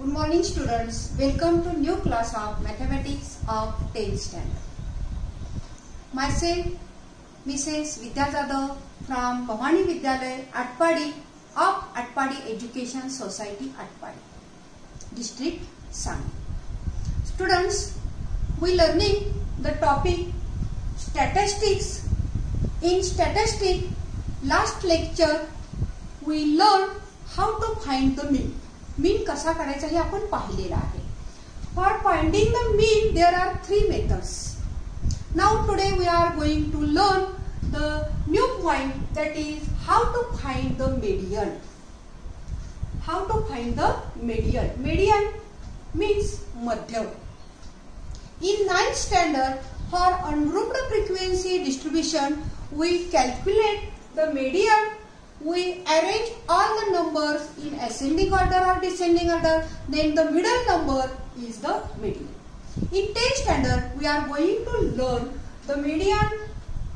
Good morning students. Welcome to new class of mathematics of 10th standard. Myself Mrs. Vidya Jadhav from Bhavani Vidyalaya Atpadi of Atpadi Education Society Atpadi, District Sangli. Students, we learning the topic statistics. In statistics, last lecture we learned how to find the mean. मीन कसा काढायचा हे आपण पाहिलेलं आहे. For finding the mean there are 3 methods. Now today we are going to learn the new point that is how to find the median. How to find the median. Median means मध्य. In 9th standard, for ungrouped frequency distribution, we calculate the median. We arrange all the numbers in ascending order or descending order. Then the middle number is the median. In 10th standard, we are going to learn the median,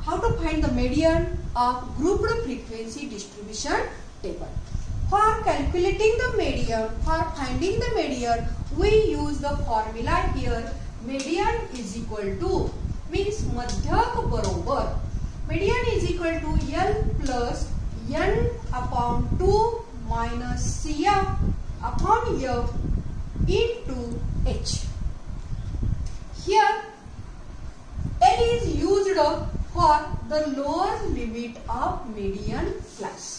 how to find the median of grouped frequency distribution table. For calculating the median, for finding the median, we use the formula here. Median is equal to means मध्यक बरोबर. Median is equal to L plus n upon 2 minus Cf upon F into H. Here L is used for the lower limit of median class.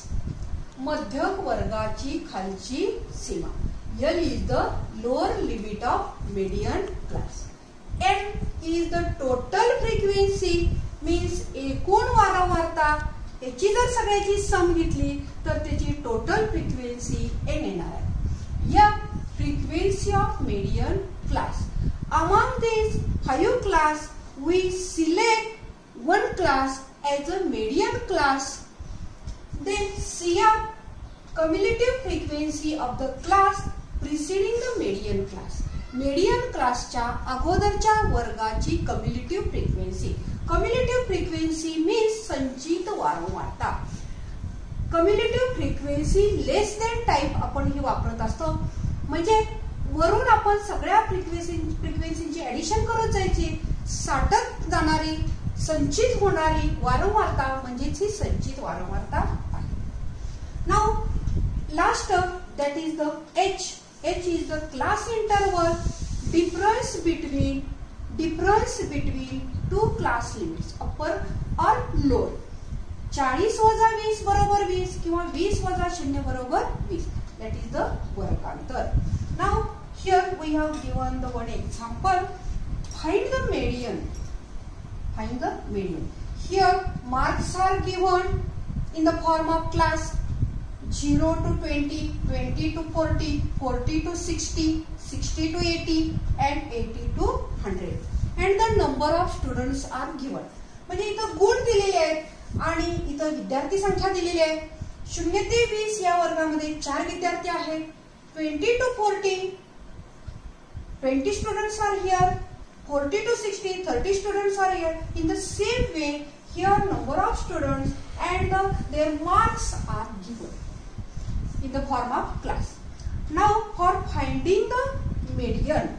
मध्यक वर्गाची खालची सीमा. L is the lower limit of median class. N is the total frequency means एकूण वारंवारता. याची जर सगळ्याची सम घेतली तर त्याची टोटल फ्रिक्वेन्सी n येणार आहे. या frequency of median class. Among this 5 class we select one class as a median class. Then Cf cumulative frequency of the class preceding the median class. Median क्लासच्या अगोदरच्या वर्गाची कम्युलेटिव्ह फ्रिक्वेन्सी. कम्युलेटिव्ह फ्रिक्वेन्सी मीन्स संचित वारंवारता. कम्युलेटिव्ह frequency लेस than type आपण ही वापरत असतो. म्हणजे वरून आपण सगळ्या फ्रिक्वेन्सीची ऍडिशन करत जायची. साठत जाणारी संचित होणारी वारंवारता म्हणजेच ही संचित वारंवारता आहे. Now last that is the H. H is the class interval, difference between two class limits, upper or lower. 40 वजा 20 बरोबर 20 किंवा 20 वजा 0 बरोबर 20. That is the वर्गांतर. Now here we have given the one example. Find the median. Find the median. Here marks are given in the form of class. 0 to 20, 20 to 40, 40 to 60, 60 to 80 and 80 to 100. And the number of students are given. म्हणजे इथं गुण दिलेले आहेत आणि इथं विद्यार्थी संख्या दिलेली आहे. 0 ते 20 या वर्गामध्ये 4 विद्यार्थी आहेत. 20 to 40, 20 students are here. 40 to 60, 30 students are here. In the same way, here number of students and their marks are given in the form of class. Now for finding the median,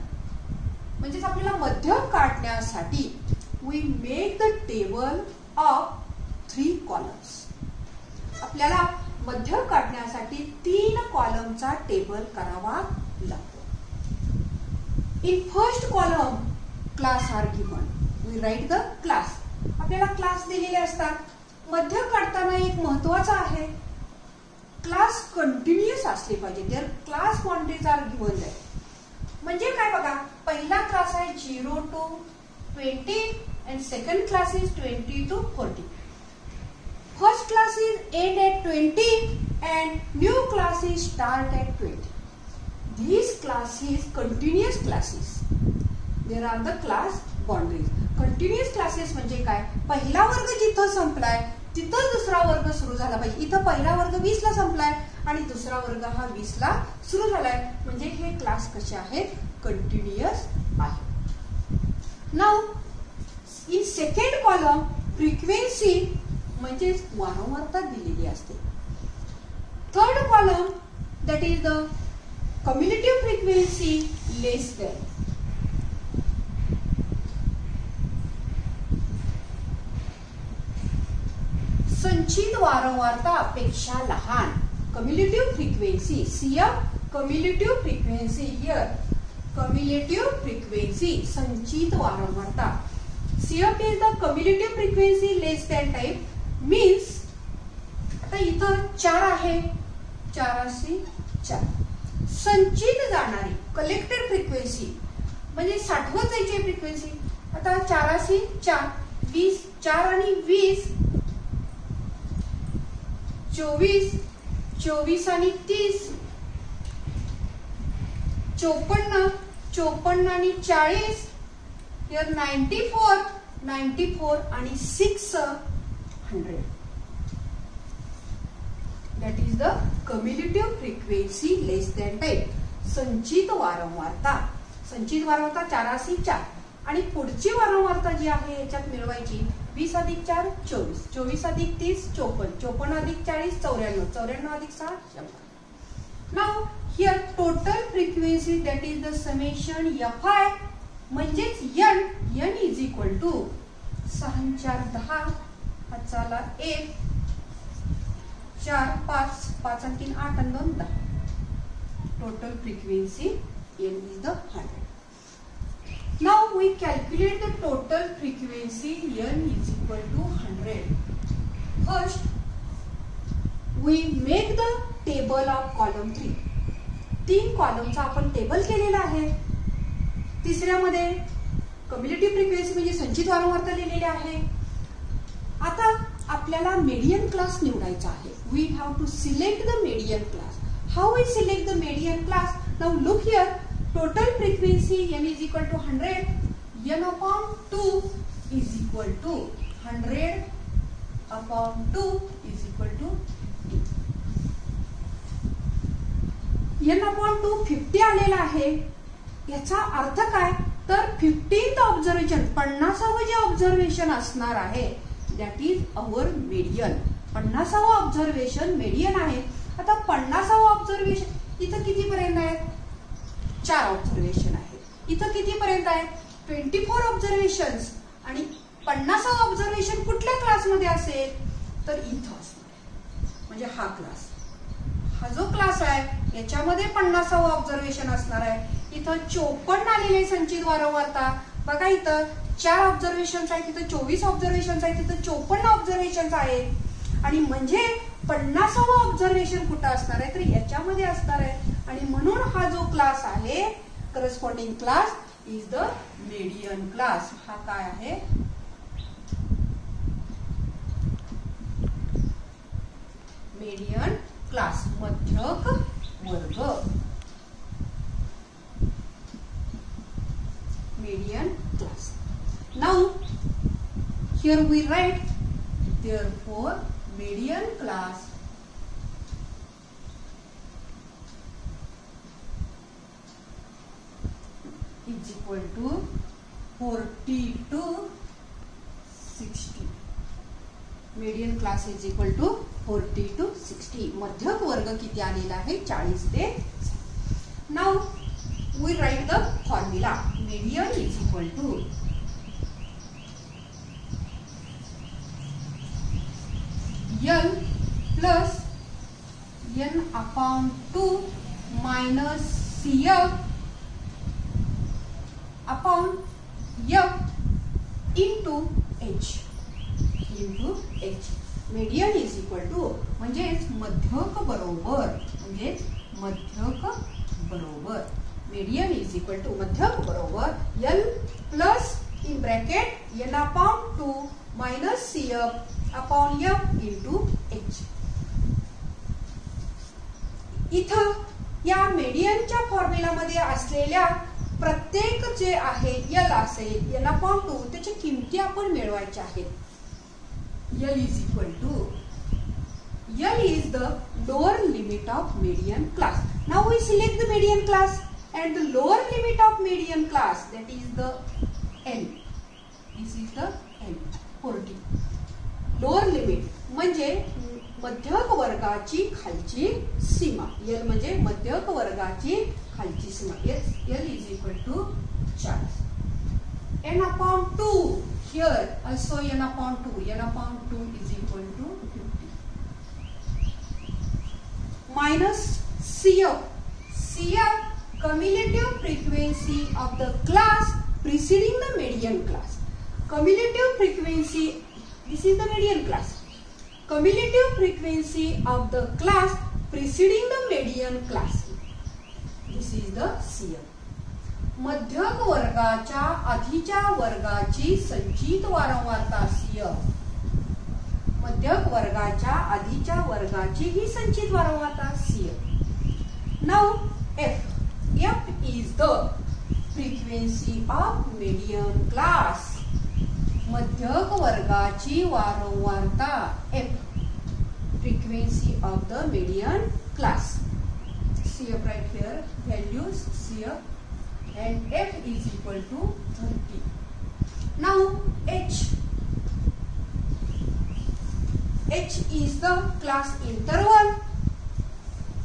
म्हणजेच आपल्याला मध्य काढण्यासाठी we make the table of 3 columns. आपल्याला मध्य काढण्यासाठी 3 कॉलमचा table करावा लागतो. In first column class are given. We write the class. आपल्याला क्लास दिलेले असतात. मध्य काढताना एक महत्त्वाचा आहे, क्लास कंटिन्युअस असले पाहिजे. There class quantities are given there. म्हणजे काय बघा, पहिला क्लास आहे 0 to 20 and second class is 20 to 40. First class is end at 20 and new classes start at 20. These classes continuous classes. There are the class boundaries. Continuous classes म्हणजे काय, पहिला वर्ग जिथं संपलाय तिथं दुसरा वर्ग सुरू झाला पाहिजे. इथं पहिला वर्ग 20 ला संपलाय आणि दुसरा वर्ग हा 20 ला सुरू झालाय. म्हणजे हे क्लास कसे आहेत, कंटिन्युअस आहे. Now in second column frequency म्हणजे वारंवारता दिलेली असते. Third column that is the cumulative frequency less than संचित वारंवारता पेक्षा लहान. cumulative frequency CF cumulative frequency here cumulative frequency संचित वारंवारता CF is the cumulative frequency less than type means आता इथं 4 आहे 4 संचित जाणारी कलेक्टेड फ्रिक्वेन्सी म्हणजे साठवत जायची फ्रिक्वेन्सी. आता 4 20 4 आणि 20 24 आणि 30 54 आणि 40 here 94 आणि 600. That is the cumulative frequency less than type. संचित वारंवारता 4 आणि पुढची वारंवारता जी आहे याच्यात मिळवायची 20 अधिक 4 24 24 अधिक 30 54 54 अधिक 40 94 94 अधिक 6 100. Now here total frequency that is the summation fi म्हणजेच n is equal to 6 4 10 हाचाला 1 4 5 5 आणि 3 8 आणि 2 10. Total frequency n is the 100. Now we calculate the total frequency n is equal to 100. First we make the table of column 3. 3 कॉलमचा आपण table केलेला आहे. तिसऱ्यामध्ये cumulative frequency म्हणजे संचित वारंवारता लिहिलेली आहे. आता आपल्याला median class निवडायचा आहे. We have to select the median class. How we select the median class? Now look here. Total frequency n is equal to 100. n upon 2 is equal to 100 upon 2 is equal to n upon 2 50 आलेला आहे. याचा अर्थ काय तर 15th observation 50वे जे observation असणार आहे that is our median. 50वा ऑब्झर्वेशन मेडियन आहे. आता 50वा ऑब्झर्वेशन इथं किती पर्यंत आहे 4 ऑब्झर्वेशन आहे. इथं किती पर्यंत आहे 24 ऑब्झर्वेशन्स आणि 50वा ऑब्झर्वेशन कुठल्या क्लासमध्ये असेल तर इथं असणार म्हणजे हा क्लास. हा जो क्लास आहे याच्यामध्ये 50वा ऑब्झर्वेशन असणार आहे. इथं 54 आलेले संचित वारंवारता बघा. इथं 4 ऑब्झर्वेशन्स आहेत तिथं 24 ऑब्झर्वेशन्स आहेत तिथं 54 ऑब्झर्वेशन्स आहेत आणि म्हणजे 50वा ऑब्झर्वेशन कुठं असणार आहे तर याच्यामध्ये असणार आहे. आणि म्हणून हा जो क्लास आहे corresponding class is the median class. हा काय आहे मेडियन क्लास मध्यक वर्ग. median class. Now here we write therefore median class is equal to 40 to 60. median class is equal to 40 to 60. मध्यक वर्ग किती आलेला आहे 40 ते. Now we write the formula. Median is equal to L plus n upon 2 minus CF upon F into H. Median is equal to म्हणजेच मध्यक बरोबर median is equal to मध्यक बरोबर L plus in bracket n upon 2 minus CF upon F into H. इथं या मेडियनच्या फॉर्म्युलामध्ये असलेल्या प्रत्येक जे आहे L असेल n upon 2 त्याची किमती आपण मिळवायच्या आहेत. L is equal to L is the lower limit of median class. Now we select the median class and the lower limit of median class that is the N. This is the N 40. Lower limit म्हणजे मध्यक वर्गाची खालची सीमा. L म्हणजे मध्यक वर्गाची खालची सीमा. L is equal to 4. n/2 here also n/2. n/2 is equal to 50 minus CF. CF cumulative frequency of the class preceding the median class. Cumulative frequency, this is the median class. Cumulative frequency of the class preceding the median class. This is the CF. मध्यक वर्गाच्या आधीच्या वर्गाची संचित वारंवारता CF. मध्यक वर्गाच्या आधीच्या वर्गाची ही संचित वारंवारता CF. Now F. F is the frequency of median class. मध्यक वर्गाची वारंवारता F. Frequency of the median class. CF right here. Values CF. And F is equal to 30. Now H. H is the class interval.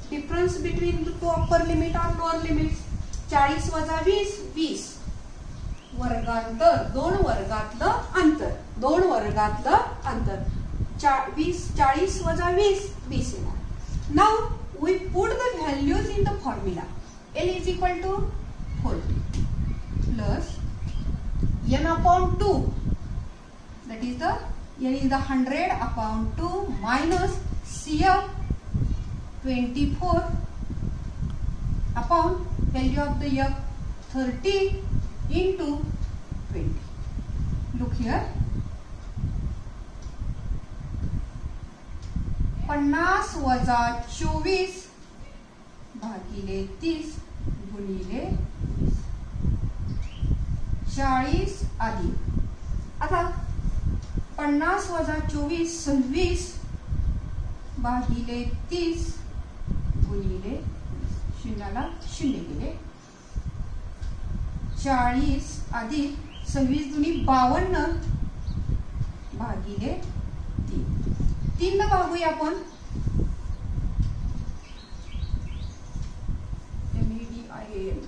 Difference between the two upper limit or lower limits. 40 वजा 20 20. वर्गांतर दोन वर्गातलं अंतर. दोन वर्गातलं अंतर. 40 वजा 20 20 येणार. Now we put the values in the formula. L is equal to 40 plus n/2, that is the n is the 100/2 minus CF 24 upon value of the F 30 into 20. Look here. 50 वजा 24 भागिले 30 गुणिले 40 अधिक. आता 50 वजा 24 26 भागिले 30 गुणिले शून्याला शून्य गेले. 40 अधिक 26 दुनी 52 भागिले 3. 3 न भागूया आपण.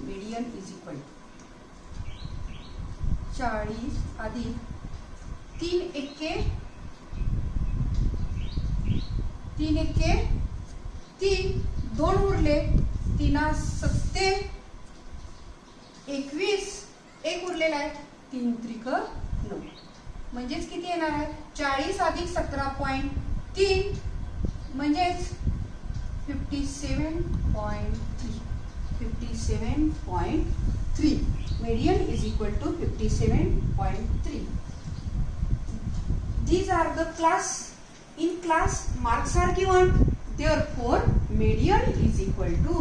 median is equal to 40 अधिक 3 एक्के 3 दोन उरले. 3 सत्ते 21 एक उरलेला आहे. 3 त्रिक 9 म्हणजेच किती येणार आहे. 40 अधिक 17.3 म्हणजेच 57.3. 57.3. Median is equal to 57.3. These are the class. In class marks are given. Therefore median is equal to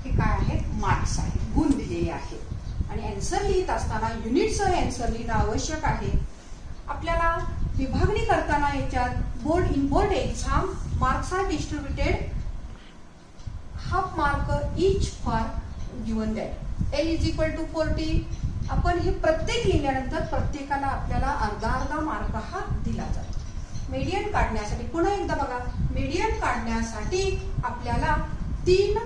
हे काय आहे. मार्क्स आहे. गुण दिलेले आहेत. आणि आन्सर लिहित असताना युनिटसह आन्सर लिहिणं आवश्यक आहे. आपल्याला विभागणी करताना याच्यात board exam marks are distributed half mark each for given that. L is equal to 40. आपण हे प्रत्येक लिहिल्यानंतर प्रत्येकाला आपल्याला अर्धा मार्क हा दिला जातो. मीडियन काढण्यासाठी पुन्हा एकदा बघा. मीडियन काढण्यासाठी आपल्याला 3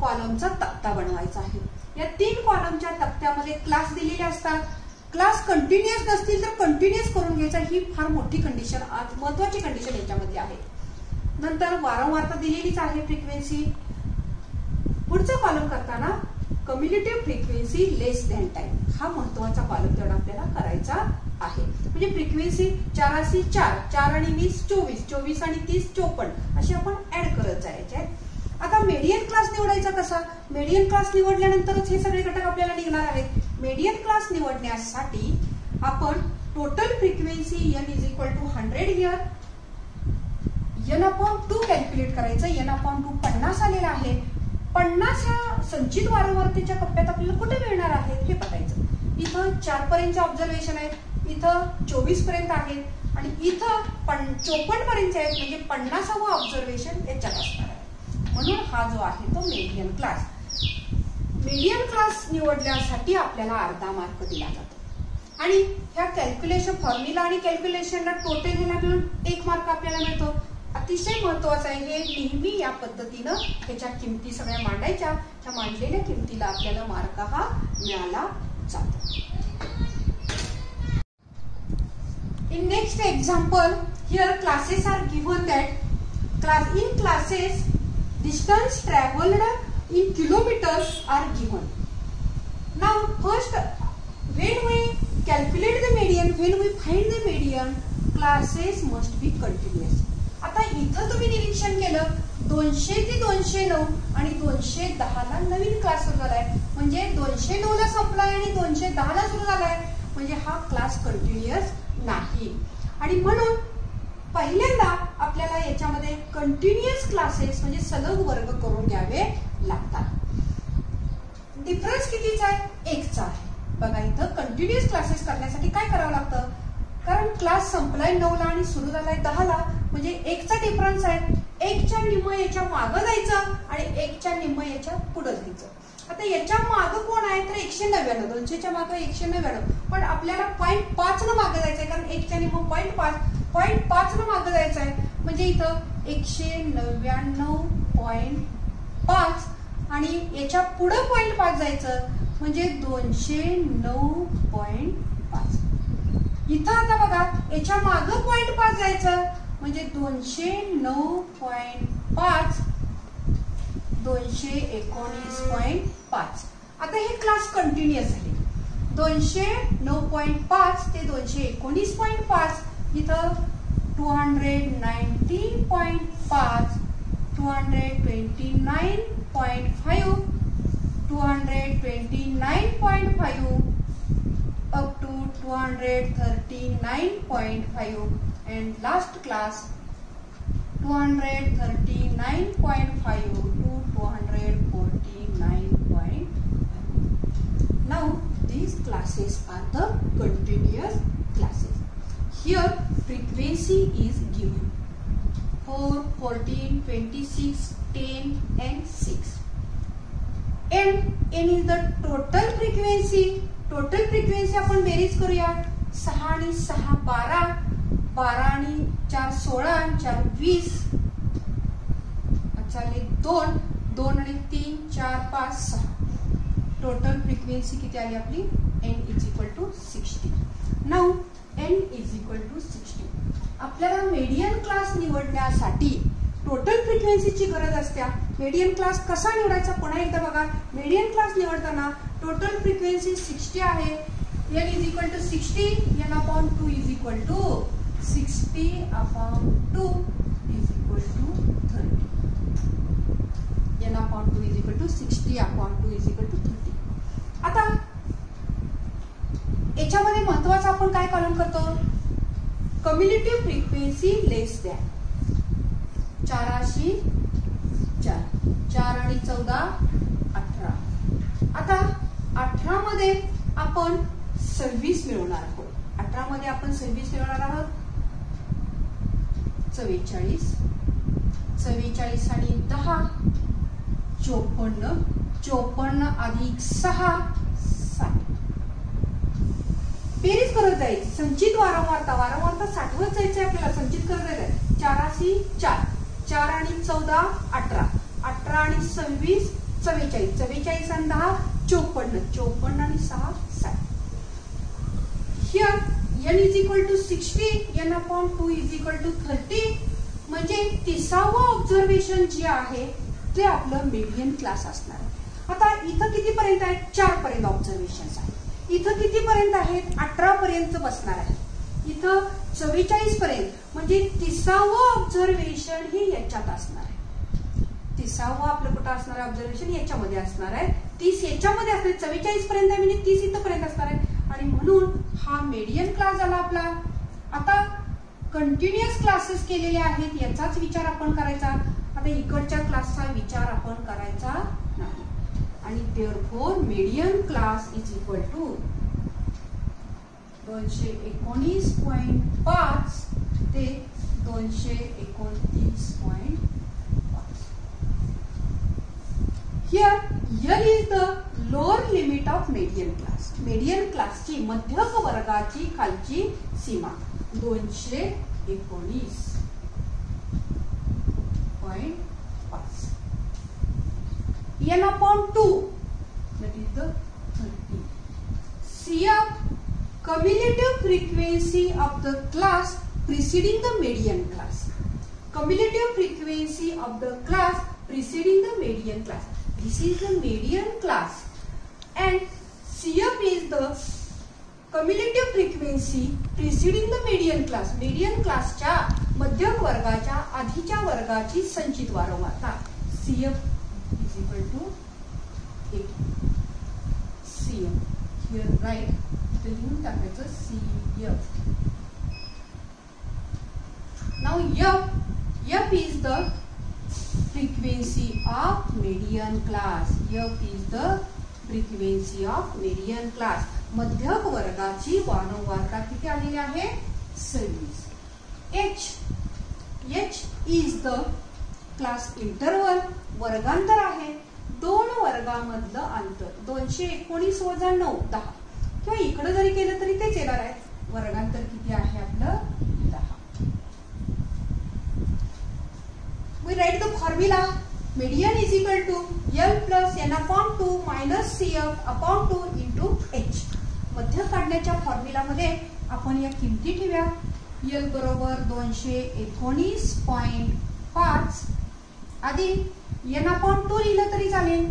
कॉलमचा तक्ता बनवायचा आहे. या 3 कॉलमच्या तक्त्यामध्ये क्लास दिलेले असतात. क्लास कंटिन्युअस नसतील तर कंटिन्युअस करून घ्यायचा. ही फार मोठी कंडिशन, आज महत्वाची कंडिशन याच्यामध्ये आहे. नंतर वारंवारता दिलेलीच आहे. फ्रिक्वेन्सी पुढचा कॉलम करताना कम्युलेटिव्ह फ्रिक्वेन्सी लेस दॅन टाइम हा महत्वाचा कॉलम तेवढा आपल्याला करायचा आहे. म्हणजे फ्रिक्वेन्सी 4 4 आणि 20 24 24 आणि 30 54 अशी आपण ऍड करत जायचे. आता मीडियन क्लास निवडायचा कसा. मीडियन क्लास निवडल्यानंतरच हे सगळे घटक आपल्याला निघणार आहेत. मीडियन क्लास निवडण्यासाठी आपण total frequency n is equal to 100 here n/2 calculate करायचं. n/2 50 आलेला आहे. 50 ह्या संचित वारंवारतेच्या कप्प्यात आपल्याला कुठे मिळणार आहे हे बघायचं. इथं 4 पर्यंतचे ऑब्झर्वेशन आहेत. इथं 24 पर्यंत आहेत आणि इथं 54 पर्यंत आहेत. म्हणजे 50वा ऑब्झर्वेशन याच्यात असणार आहे. म्हणून हा जो आहे तो मीडियन क्लास. मीडियन क्लास निवडण्यासाठी आपल्याला अर्धा मार्क दिला जातो आणि ह्या कॅल्क्युलेशन फॉर्म्युला आणि कॅल्क्युलेशनला टोटल ह्याला मिळून 1 मार्क आपल्याला मिळतो. अतिशय महत्वाचं आहे हे. नेहमी या पद्धतीनं ह्याच्या किमती सगळ्या मांडायच्या. त्या मांडलेल्या किमतीला आपल्याला मार्क हा मिळाला जातो. In next example, here classes are given that in classes distance traveled in kilometers are given. Now first, when we calculate the median, when we find the median, classes must be continuous. आता इथं तुम्ही निरीक्षण केलं 200 ते 209 आणि 210 ला नवीन class सुरू झालाय. म्हणजे 209 ला संपलाय आणि 210 ला सुरू झालाय. म्हणजे हा क्लास कंटिन्युअस नाही आणि म्हणून पहिल्यांदा आपल्याला याच्यामध्ये कंटिन्युअस क्लासेस म्हणजे सलग वर्ग करून घ्यावे लागतात. डिफरन्स कितीचा आहे? 1 चा आहे. बघा इथं कंटिन्युअस क्लासेस करण्यासाठी काय करावं लागतं? कारण क्लास संपलाय 9 ला आणि सुरू झालाय 10 ला म्हणजे 1 चा डिफरन्स आहे. 1 च्या निम्म याच्या मागं जायचं आणि 1 च्या निम्म याच्या पुढे जायचं. आता याच्या मागं कोण आहे तर 199. 200 च्या मागं 199. पण आपल्याला 0.5 न मागं जायचंय कारण 1 च्या निम्म 0.5 न मागं जायचं आहे. म्हणजे इथं 199.5 आणि याच्या पुढे 0.5 जायचं म्हणजे 209.5. इथं आता बघा याच्या मागं 0.5 जायचं म्हणजे 209.5 219.5. आता हे क्लास कंटिन्युअस झाले. 209.5 ते 219.5 इथं 219.5 229.5 229.5 up to 239.5 and last class 239.5 to 249.5. Now these classes are the continuous classes. Here frequency is given 4, 14, 26, 10 and 6. N is the total frequency. Total frequency आपण बेरीज करूया. 6 आणि 6 12, 12 आणि 4 16 आणि 4 20, चालेल 2, 2 आणि 3 4 5 6. टोटल फ्रिक्वेन्सी किती आली आपली? n is equal to 60. Now n is equal to 60. आपल्याला मीडियन क्लास निवडण्यासाठी टोटल फ्रिक्वेन्सीची गरज असते. मीडियन क्लास कसा निवडायचा पुन्हा एकदा बघा. मीडियन क्लास निवडताना टोटल फ्रिक्वेन्सी 60 आहे. n is equal to 60 n upon 2 is equal to 60 upon 2 is equal to 30. n upon 2 is equal to 60 upon 2 is equal to 30. आता याच्यामध्ये महत्वाचं आपण काय कॉलम करतो? कम्युलेटिव्ह फ्रिक्वेन्सी लेस दॅन 480 4 4 आणि 14 18. आता 18 मध्ये आपण 26 मिळवणार आहोत. 18 मध्ये आपण 26 मिळवणार आहोत. 44 44 आणि 10 54 54 अधिक 6 60. बेरीज करत जायची. संचित वारंवारता 60वच जायचंय आपल्याला. संचित करत जायचंय. 84 4 4 आणि 14 18 18 आणि 26 44 44 आणि 10 54 54 आणि 6 60. Here n is equal to 60 n upon 2 is equal to 30. म्हणजे 30वा ऑब्झर्वेशन जे आहे ते आपलं मीडियन क्लास असणार आहे. आता इथं किती पर्यंत आहे? 4 पर्यंत ऑब्झर्वेशन्स आहेत. इथं किती पर्यंत आहेत? 18 पर्यंत बसणार आहे. इथं 44 पर्यंत म्हणजे 30वा ऑब्झर्वेशन हे याच्यात असणार आहे. 30वा आपलं कुठं असणार आहे ऑब्झर्वेशन? याच्यामध्ये असणार आहे. 30 याच्यामध्ये असणार. 44 पर्यंत आहे म्हणजे 30 इथं पर्यंत असणार आहे आणि म्हणून हा मीडियन क्लास झाला आपला. आता कंटिन्युअस क्लासेस केलेले आहेत याचाच विचार आपण करायचा. आता इकडच्या क्लासचा विचार आपण करायचा नाही आणि therefore median class is equal to 219.5 ते 229.5. Here L is the lower limit of median class. median class ची मध्यक वर्गाची खालची सीमा 219.5. n/2 that is the 30. CF cumulative frequency of the class preceding the median class. Cumulative frequency of the class preceding the median class. This is the median class and CF is the cumulative frequency preceding the median class. median class च्या मध्यक वर्गाच्या आधीच्या वर्गाची संचित वारंवारता CF is equal to 8. CF here right इथे लिहून टाकायचं CF. Now F is the frequency of median class. F is the frequency of median class. मध्यक वर्गाची वारंवारता किती आलेली आहे 26. H is the class interval. वर्गांतर आहे दोन वर्गामधलं अंतर 219 वजा 9 10 किंवा इकडे जरी केलं तरी तेच येणार आहे. वर्गांतर किती आहे आपलं 10. We write the formula. Median is equal to L plus n/2 minus CF upon 2 into H. मध्य काढण्याच्या फॉर्म्युला मध्ये आपण या किमती ठेवूया. L बरोबर 219.5 आधी n/2 लिहिलं तरी चालेल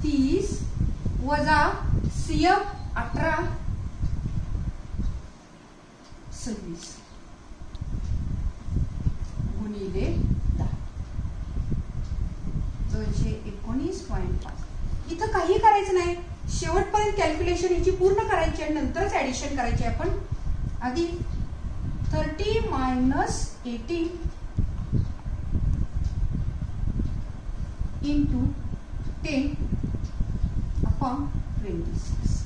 30 वजा CF 18 26 गुणिले 219.5. इथं काही करायचं नाही. शेवटपर्यंत कॅल्क्युलेशन याची पूर्ण करायची आणि नंतरच ऍडिशन करायची. आपण आधी 30 minus 18 into 10 upon 26.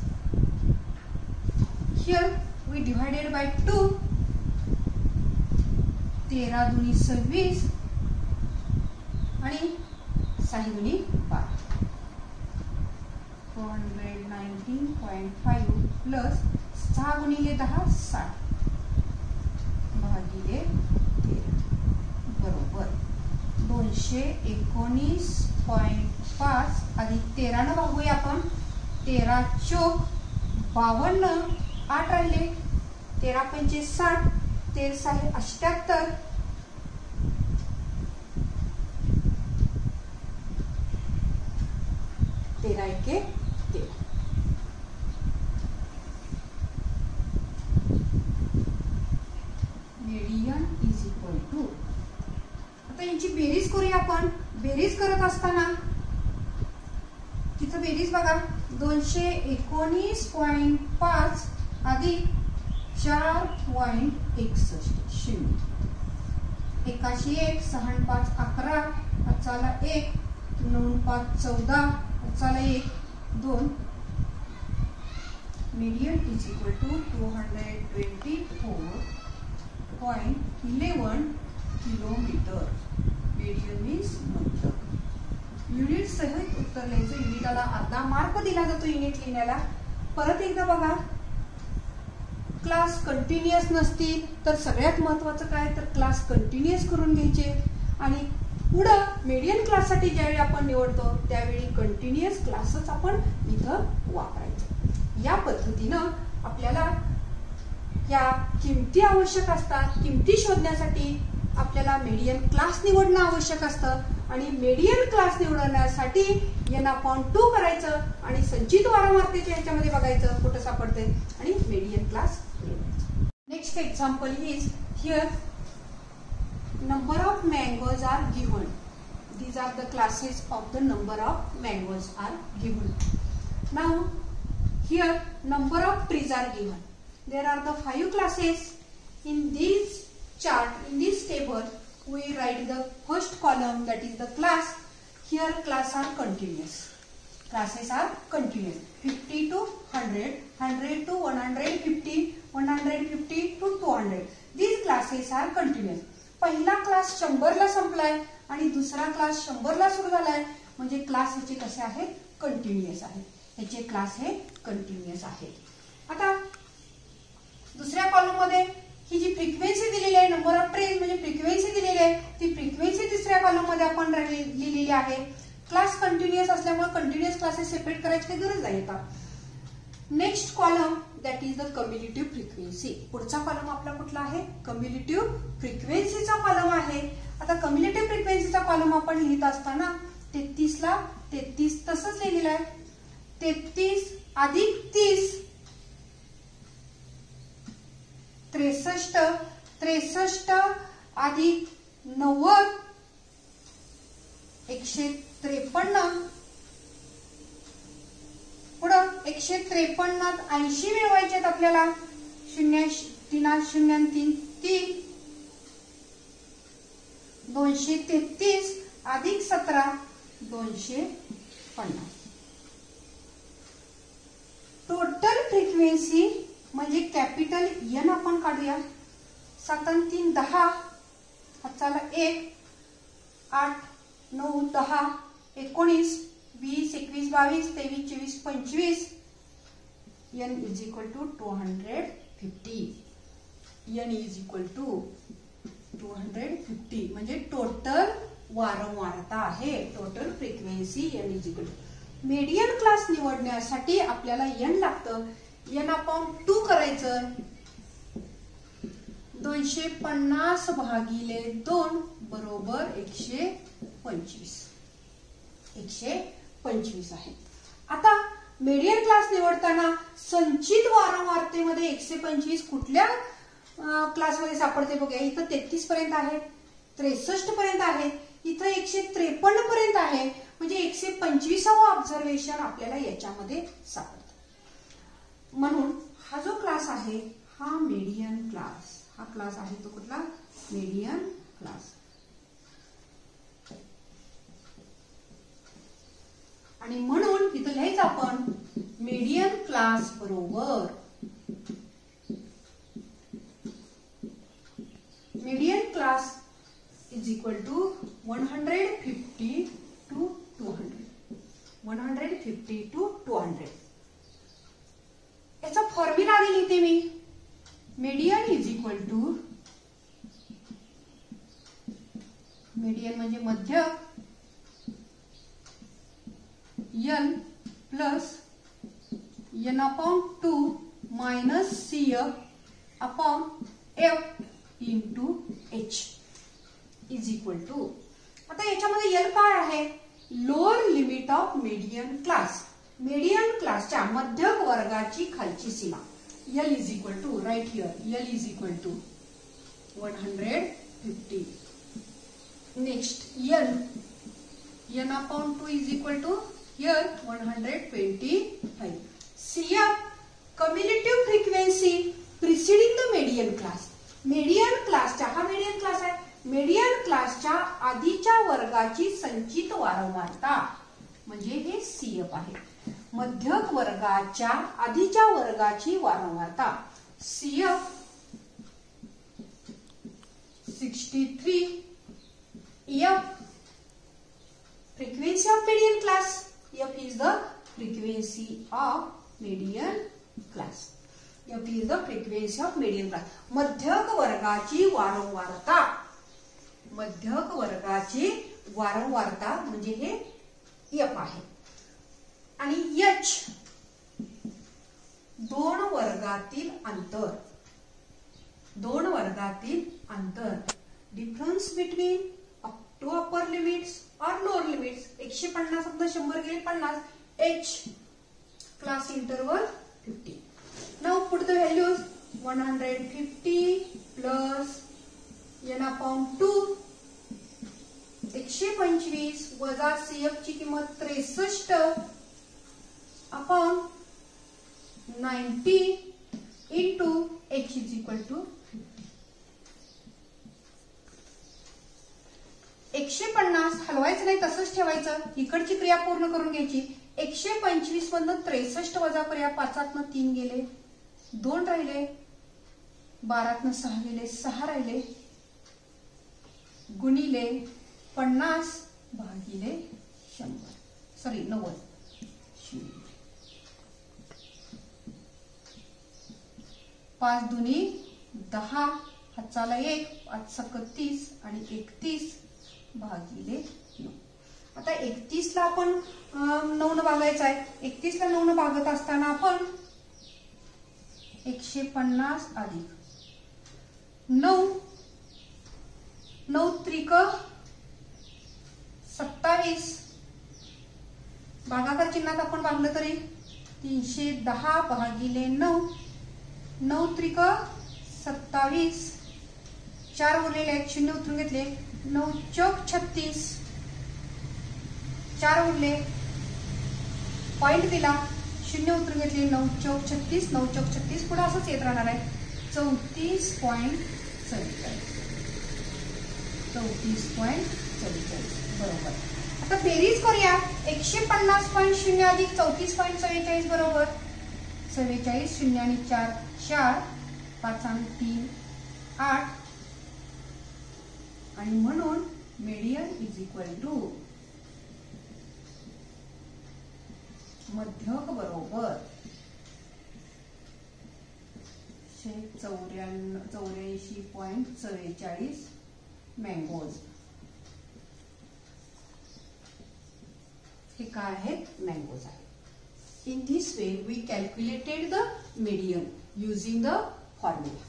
Here we divided by 2. 13 दुनी 26 आणि 6 दुनी 12. 419.5 प्लस 6 गुणिले 10 60 भागिले 13 बरोबर 219.5 अधिक 13 न भागूया आपण. 13 चौक 52 8 राहिले 13 पंचे 60 13 6 78 13 एके 13. median is equal to. आता यांची बेरीज करूया आपण. बेरीज करत असताना तिथं बेरीज बघा 219.5 अधिक 4.61 एकाशी 1 6 5 11 अचाला 1 9 5 14 अचाला 1 2. median is equal to 224.11 kilometre. median means मध्यक. युनिट सहित उत्तर लिहायचं. युनिटला अर्धा मार्क दिला जातो युनिट लिहिण्याला. परत एकदा बघा क्लास कंटिन्युअस नसतील तर सगळ्यात महत्वाचं काय तर क्लास कंटिन्युअस करून घ्यायचे आणि पुढे मीडियम क्लाससाठी ज्यावेळी आपण निवडतो त्यावेळी कंटिन्युअस क्लासच आपण इथं वापरायचं. या पद्धतीनं आपल्याला या किमती आवश्यक असतात. किमती शोधण्यासाठी आपल्याला मीडियम क्लास निवडणं आवश्यक असतं आणि मीडियम क्लास निवडण्यासाठी n/2 करायचं आणि संचित वारंवारतेच्या ह्याच्यामध्ये बघायचं कुठं सापडते आणि मीडियम क्लास निवडायचं. Next example is here number of mangoes are given. These are the classes of the number of mangoes are given. Now here number of trees are given. There are the 5 classes. In this chart, in this table we write the first column that is the class. Here class are continuous. Classes are continuous. 50 to 100, 100 to 150, 150 to 200. These classes are continuous. पहिला class 100 ला संपलाय आणि दुसरा class 100ला सुरू झालाय म्हणजे class ह्याचे कसे आहेत, कंटिन्युअस आहेत. ह्याचे क्लास हे कंटिन्युअस आहेत. आता दुसऱ्या कॉलम मध्ये ही जी फ्रिक्वेन्सी दिलेली आहे, नंबर ऑफ ट्रेन म्हणजे फ्रिक्वेन्सी दिलेली आहे, ती फ्रिक्वेन्सी तिसऱ्या कॉलम मध्ये आपण लिहिलेली आहे. क्लास कंटिन्युअस असल्यामुळे कंटिन्युअस क्लासेस सेपरेट करायची काही गरज नाही. आता next column that is the cumulative frequency. पुढचा कॉलम आपला कुठला आहे, कम्युलेटिव्ह फ्रिक्वेन्सीचा कॉलम आहे. आता कम्युलेटिव्ह फ्रिक्वेन्सीचा कॉलम आपण लिहित असताना 33 ला 33 तसंच लिहिलेलं आहे. 33 अधिक 30 63, 63 अधिक 90 153. पुढं 153 80 मिळवायचे आहेत आपल्याला. 0 3 0 3 3 233 अधिक 17 250. टोटल फ्रिक्वेन्सी म्हणजे कॅपिटल एन आपण काढूया. 7 आणि 3 10, हाताला 1 8 9 10 19 20 21 22 23 24 25. n is equal to 250. n is equal to 250 म्हणजे टोटल वारंवारता आहे. Total frequency n is equal to. Median class निवडण्यासाठी आपल्याला n लागतं. n/2 करायचं. 250 भागिले 2 बरोबर 125. 125 आहे. आता मीडियन क्लास निवडताना संचित वारंवारतेमध्ये 125 कुठल्या क्लासमध्ये सापडते बघा. इथं 33 पर्यंत आहे, 63 पर्यंत आहे, इथं 153 पर्यंत आहे. म्हणजे 125वा ऑब्झर्वेशन आपल्याला याच्यामध्ये सापडतं. म्हणून हा जो क्लास आहे हा मीडियन क्लास. हा क्लास आहे तो कुठला, मीडियन क्लास. आणि म्हणून इथं लिहायचं आपण मीडियन क्लास बरोबर median class is equal to 150 to 200. 150 to 200. याचा फॉर्म्युला आधी लिहिते मी. Median is equal to, median म्हणजे मध्यक, n plus n/2 minus CF/F into H is equal to. आता याच्यामध्ये n काय आहे, lower limit of median class. Median क्लासच्या मध्यक वर्गाची खालची सीमा. L is equal to, right here, L is equal to 150. Next n/2 is equal to here 125. CF cumulative frequency preceding the median class. Median क्लासच्या, हा median class आहे, median क्लासच्या आधीच्या वर्गाची संचित वारंवारता म्हणजे हे CF आहे. मध्यक वर्गाच्या आधीच्या वर्गाची वारंवारता CF 63. F frequency of median class. F is the frequency of median class. F is the frequency of median class. मध्यक वर्गाची वारंवारता. मध्यक वर्गाची वारंवारता म्हणजे हे F आहे. आणि H दोन वर्गातील अंतर. दोन वर्गातील अंतर. Difference between up to upper limits और लोअर लिमिट्स. 150 समजा 100 गेले 50. H class interval 50. Now put the values. 150 plus n/2 125 वजा CF ची किंमत 63 upon 90 into H is equal to 150. हलवायचं नाही, तसंच ठेवायचं. इकडची क्रिया पूर्ण करून घ्यायची. 125 मधनं 63 वजा करूया. 5तनं 3 गेले, 2 राहिले, 12तनं 6 गेले, 6 राहिले, गुणिले 50 भागिले 100 सॉरी 90 5 दुनी 10 हातचाला 1 5 सक 30 आणि 31 भागिले 9. आता 31 ला आपण 9 न भागायचं आहे. 31 ला 9 न भागत असताना आपण 150 अधिक 9 9 त्रिक 27 भागाकार चिन्हात आपण भागलं तरी 310 भागिले 9 9 त्रिक 27 4 उरलेले आहेत 0 उतरून घेतले 9 चौक 36 4 उरले पॉइंट दिला 0 उतरून घेतले 9 चौक 36 9 चौक 36 पुढे असंच येत राहणार आहे 34.44 बरोबर. आता बेरीज करूया 150.0 अधिक 34.44 बरोबर 44 0 आणि 4 4 5 आणि 3 8 आणि म्हणून मीडियन इज इक्वल टू मध्यक बरोबर 84.44 मँगोज. हे काय आहेत मँगोज आहेत. In this way we calculated the median using the formula.